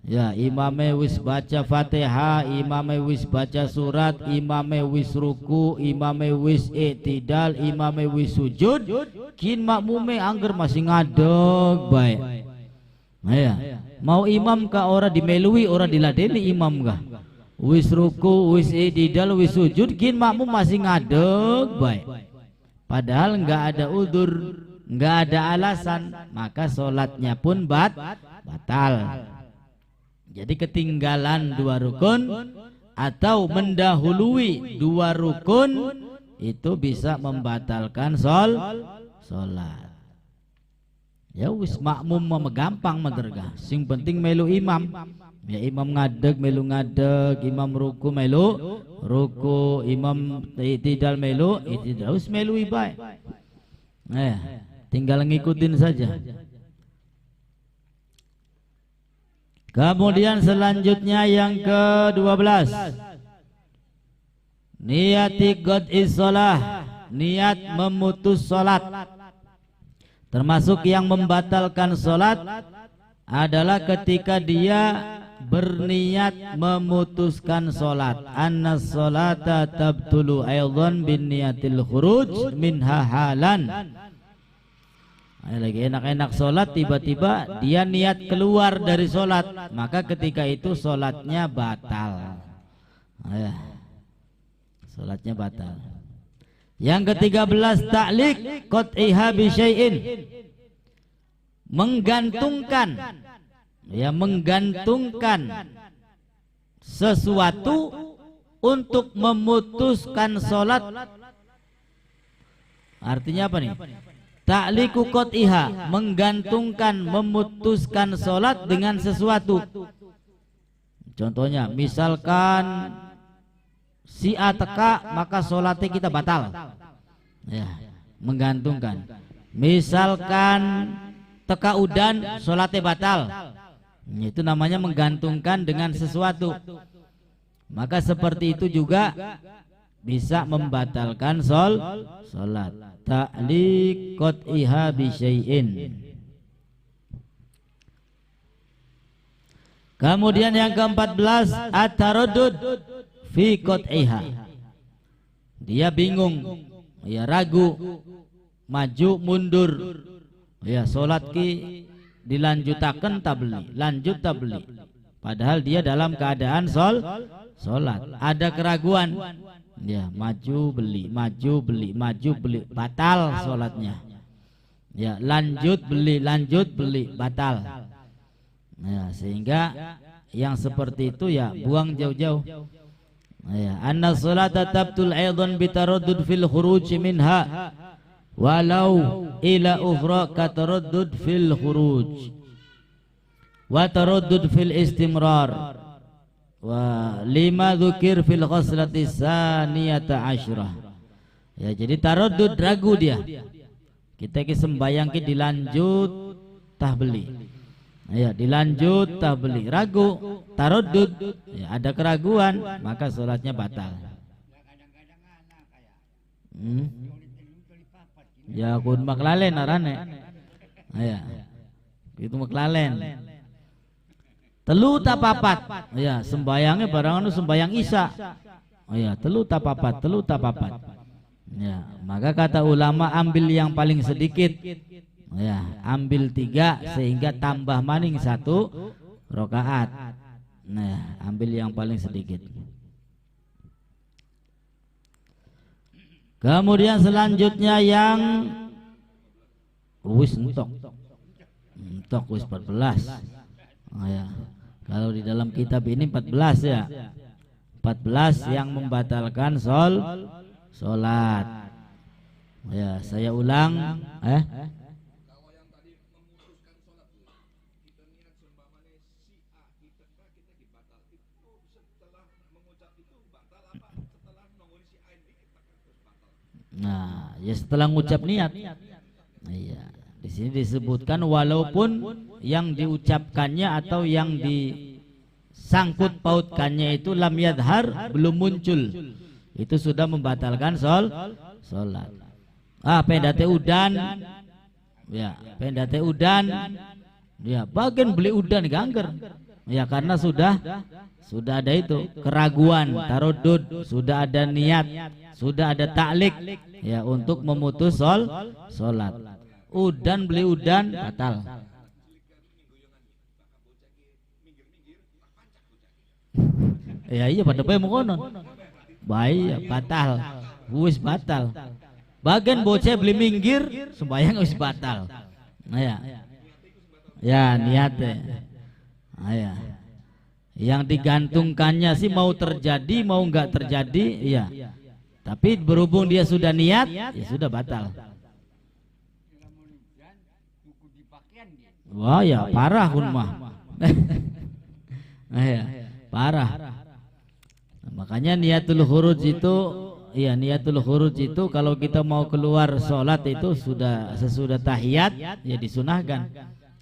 Ya, imame wis baca Fatihah, imame wis baca surat, imame wis ruku, imame wis i'tidal, imame wis sujud, kin makmume angger masih ngadeg bae. Ya, mau imam ka ora dimelui, ora diladeni imam ka. Wis ruku, wis i'tidal, wis sujud, kin makmum masih ngadeg bae. Padahal enggak ada udzur, enggak ada alasan, maka salatnya pun batal. Jadi ketinggalan 2 rukun atau mendahului 2 rukun itu bisa membatalkan salat. Ya wis makmum mah gampang maderga, sing penting melu imam. Ya, imam ngadeg melu ngadeg, imam ruku melu ruku, imam i'tidal melu i'tidal, wis melu bae. Tinggal ngikutin saja. Kemudian selanjutnya yang ke-12, niyati qad'is shalah, niat memutus salat. Termasuk yang membatalkan salat adalah ketika dia berniat memutuskan salat. Anna salata tabtulu aidan bin niyatil khuruj minha halan. Lagi enak-enak sholat, tiba-tiba dia niat keluar dari sholat, maka ketika itu sholatnya batal. Sholatnya batal. Yang ke-13 ta'liq qat'iha bi syai'in, menggantungkan, ya, menggantungkan sesuatu untuk memutuskan sholat. Artinya apa nih? Ta'liqu qat'iha, menggantungkan, memutuskan sholat dengan sesuatu. Contohnya, misalkan si A teka, maka sholatnya kita batal. Ya, menggantungkan. Misalkan teka udan, sholatnya batal. Itu namanya menggantungkan dengan sesuatu. Maka seperti itu juga bisa membatalkan salat. Ta'liq qat'iha bi syai'in. Kemudian yang ke-14 at-taraddud fi qat'iha. Dia bingung, ya ragu, maju mundur. Ya salat ki dilanjutaken ta beli, lanjut ta beli. Padahal dia dalam keadaan salat. Ada keraguan. Ya, maju beli, batal salatnya. Ya, lanjut beli, batal. Ya, sehingga yang seperti itu ya buang jauh-jauh. Ya, anna salata tabtul aidan bitaraddud fil khuruj minha walau ila ukhra kataraddud fil khuruj wa taraddud fil istimrar wa lima dzukir fil ghaslati saniyata asyrah. Ya, jadi taraddud, ragu dia. Kita ki sembayang ki dilanjut tah beli. Ya, dilanjut tah beli, ragu, taraddud, ya, ada keraguan, maka salatnya batal. Ya kun maklalen arane. Ya. Itu maklalen. Telu tapapat, ya sembayangnya barang anu sembayang isya, ya telu tapapat. Ya, maka kata ulama ambil yang paling sedikit, ya ambil 3 sehingga tambah maning 1 rakaat. Nah, ambil yang paling sedikit. Kemudian selanjutnya yang wis entok wis 14. Ya. Kalau di dalam kitab ini 14 ya. 14 yang membatalkan salat. Ya, saya ulang Nah, ya setelah ngucap niat. Iya. Di sini disebutkan walaupun yang diucapkannya atau yang disangkut pautkannya itu lam yadhar, belum muncul, itu sudah membatalkan salat. Pendate udan, ya pendate udan, ya bagian beli udan gangger, ya karena sudah ada itu keraguan, taraddud, sudah ada niat, sudah ada ta'liq, ya untuk memutus salat. Udan beli udan batal. Ya iya pada bae mengkonon. Baik batal. Wis batal. Bagian bocah beli minggir sembayang wis batal. Nah ya. Ya niatnya. Nah, ya. Yang digantungkannya sih mau terjadi mau enggak terjadi, iya. Tapi berhubung dia sudah niat, ya sudah batal. Wah ya parah kun mah. Ya, parah. Makanya niatul khuruj itu, ya niatul khuruj itu kalau kita mau keluar sholat itu sudah sesudah tahiyat ya disunahkan.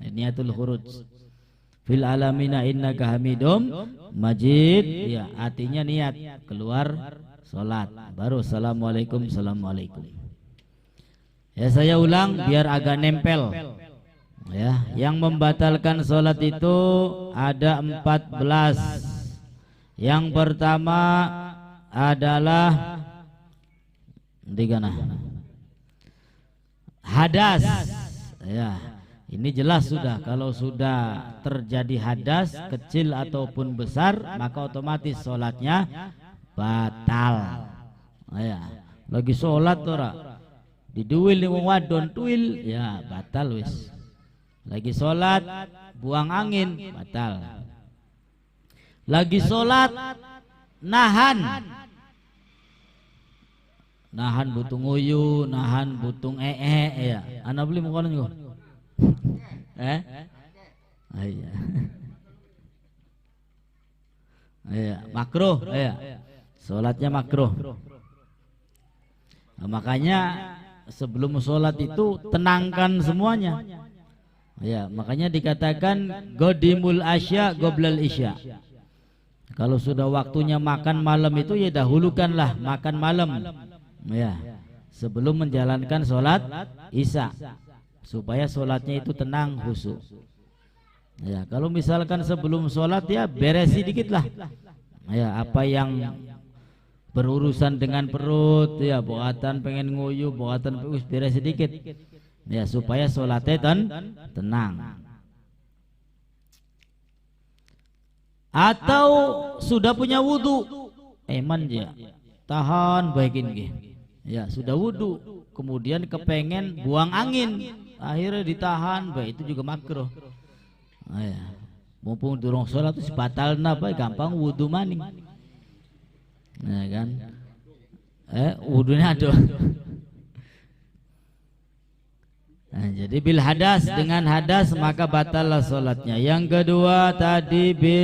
Niatul khuruj. Fil alamina innaka hamidum majid, ya artinya niat keluar sholat. Baru assalamualaikum. Ya saya ulang biar agak nempel. Ya, yang membatalkan sholat itu ada 14. Yang pertama adalah hadas. Ya, ini jelas sudah. Kalau sudah terjadi hadas kecil ataupun besar, maka otomatis sholatnya batal. Ya, lagi sholat ora diduil di wong wadon tuil, ya batal wis. Lagi sholat buang angin batal. Lagi sholat nahan butung uyu, nahan butung ya. Ana beli mengkonon juga. Iya. Iya, makruh, ya. Sholatnya makruh. Nah, makanya sebelum sholat itu tenangkan semuanya. Ya, makanya dikatakan godimul asya goblal isya. Kalau sudah waktunya makan malam itu ya dahulukanlah makan malam ya sebelum menjalankan sholat isya supaya sholatnya itu tenang khusyuk. Ya kalau misalkan sebelum sholat ya beresi dikit lah ya apa yang berurusan dengan perut ya buatan pengen nguyuh buatan beres sedikit ya supaya sholatnya tenang. Atau sudah punya wudu eman ya tahan baikin ya sudah wudu kemudian kepengen buang angin akhirnya ditahan baik itu juga makruh. Ya mumpung durung sholat itu batal napa gampang wudu maning ya kan wudunya aduh. Nah, jadi bil hadas dengan hadas maka batallah sholatnya. Yang kedua tadi bi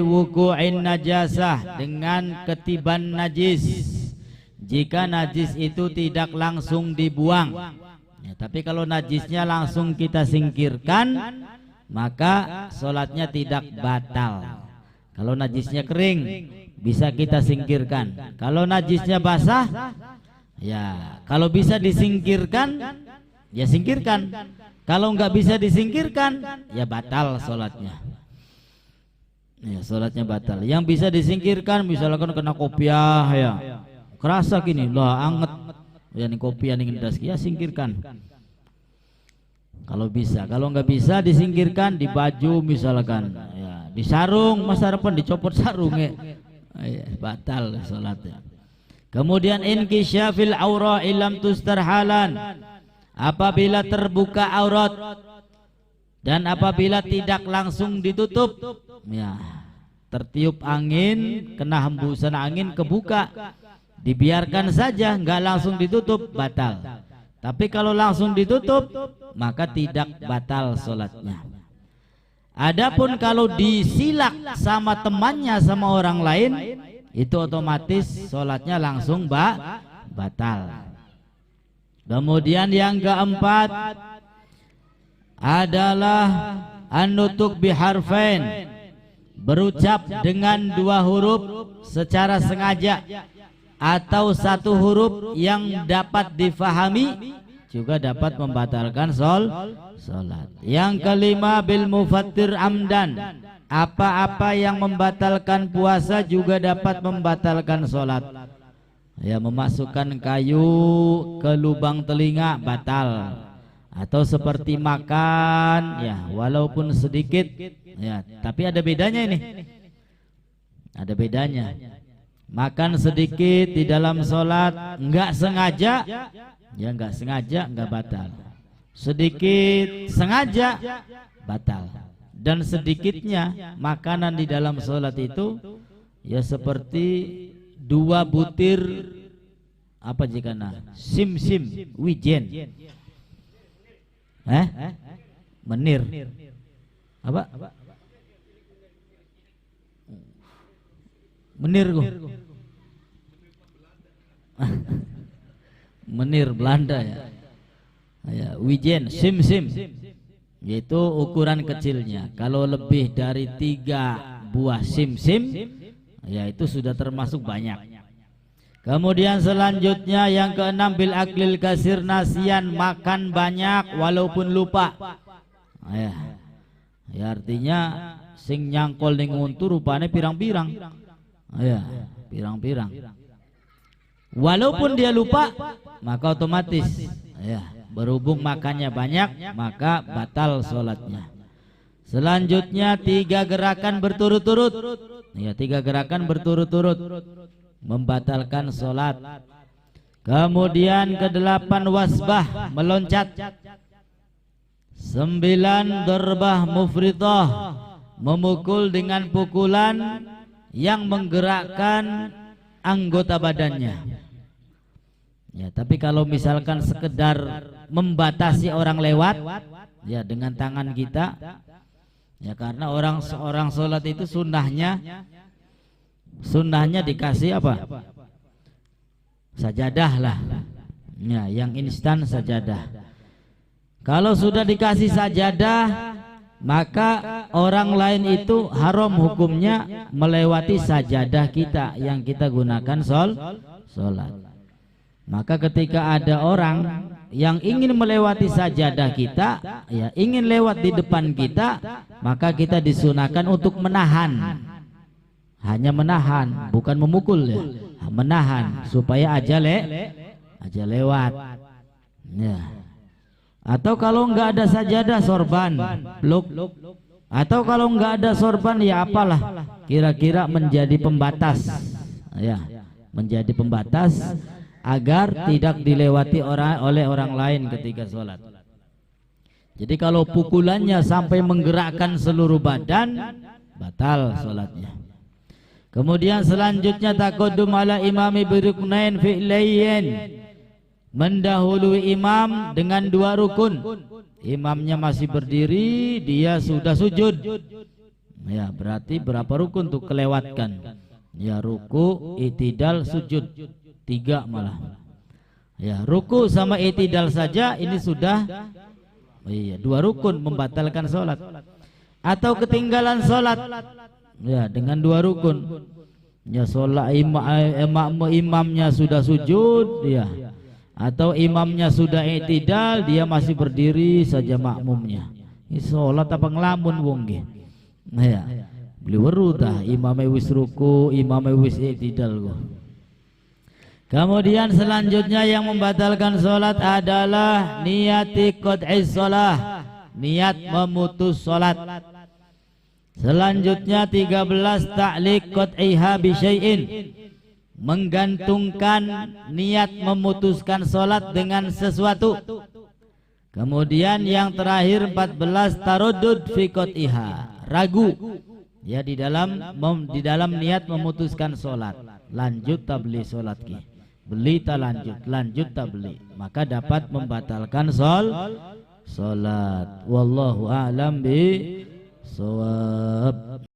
wuku'in najasah dengan ketiban najis. Jika najis itu tidak langsung dibuang ya, tapi kalau najisnya langsung kita singkirkan maka sholatnya tidak batal. Kalau najisnya kering bisa kita singkirkan. Kalau najisnya basah ya kalau bisa disingkirkan ya singkirkan. Kalau nggak bisa disingkirkan ya batal sholatnya ya sholatnya batal. Yang bisa disingkirkan misalkan kena kopiah ya kerasa gini lah anget ya nih kopiah nih ngedas ya singkirkan kalau bisa. Kalau nggak bisa disingkirkan di baju misalkan ya di sarung masa depan dicopot sarungnya ya, batal sholatnya. Kemudian inkisyafil aura ilam tustar halan apabila terbuka aurat dan apabila tidak langsung ditutup ya tertiup angin kena hembusan angin kebuka dibiarkan saja nggak langsung ditutup batal. Tapi kalau langsung ditutup maka tidak batal sholatnya. Adapun kalau disilak sama temannya sama orang lain itu otomatis sholatnya langsung batal. Kemudian yang keempat adalah an-nutuk biharfain berucap dengan dua huruf secara sengaja atau satu huruf yang dapat difahami juga dapat membatalkan sholat. Yang kelima bil mufattir amdan apa-apa yang membatalkan puasa juga dapat membatalkan sholat. Ya memasukkan kayu ke lubang telinga batal atau seperti makan ya walaupun sedikit ya tapi ada bedanya ini ada bedanya makan sedikit di dalam sholat nggak sengaja ya nggak sengaja nggak batal sedikit sengaja batal dan sedikitnya makanan di dalam sholat itu ya seperti 2 butir apa jika sim wijen menir apa menir menir Belanda ya wijen sim yaitu ukuran kecilnya. Kalau lebih dari 3 buah sim ya itu sudah termasuk banyak. Kemudian selanjutnya yang keenam bil aklil kasir nasian makan banyak walaupun lupa. Ya artinya sing nyangkol ning untu rupane pirang-pirang. Ya pirang-pirang. Walaupun dia lupa maka otomatis ya berhubung makannya banyak maka batal sholatnya. Selanjutnya 3 gerakan berturut-turut. Ya 3 gerakan berturut-turut membatalkan sholat. Kemudian ke-8 wasbah meloncat. 9 darbah mufridah memukul dengan pukulan yang menggerakkan anggota badannya. Ya tapi kalau misalkan sekedar membatasi orang lewat ya dengan tangan kita ya karena seorang sholat itu sunnahnya dikasih apa? Sajadah lah ya yang instan sajadah. Kalau sudah dikasih sajadah maka orang lain itu haram hukumnya melewati sajadah kita yang kita gunakan sholat. Maka ketika ada orang yang ingin melewati sajadah kita, ya ingin lewat di depan kita, maka kita disunahkan untuk menahan. Hanya menahan, bukan memukul ya. Menahan supaya aja lewat. Ya. Atau kalau enggak ada sajadah sorban, peluk. Atau kalau enggak ada sorban ya apalah, kira-kira menjadi pembatas. Ya, menjadi pembatas agar tidak dilewati oleh orang lain ketika sholat. Jadi kalau pukulannya sampai menggerakkan seluruh badan, batal sholatnya. Kemudian selanjutnya taqaddum ala imami biruknain fi'layn, mendahului imam dengan 2 rukun. Imamnya masih berdiri, dia sudah sujud. Ya, berarti berapa rukun tuh kelewatkan? Ya, ruku, i'tidal, sujud. 3 malah. Ya, ruku sama i'tidal saja ini sudah 2 rukun membatalkan sholat. Atau ketinggalan sholat, ya dengan 2 rukun. Ya, sholat imamnya sudah sujud, ya. Atau imamnya sudah i'tidal, dia masih berdiri saja makmumnya. Ini sholat apa ngelamun wong nggih. Nah ya, beli weru tah imame wis ruku, imame wis i'tidal kok. Kemudian selanjutnya yang membatalkan sholat adalah niyati qad'is shalah, niat memutus sholat. Selanjutnya 13 ta'liq qad'iha bi syai'in, menggantungkan niat memutuskan sholat dengan sesuatu. Kemudian yang terakhir 14 taruddud fi qad'iha, ragu ya di dalam niat memutuskan sholat. Lanjut tak beli sholat ki, beli tak lanjut tak beli, maka dapat membatalkan sholat. Wallahu a'lam bi shawab.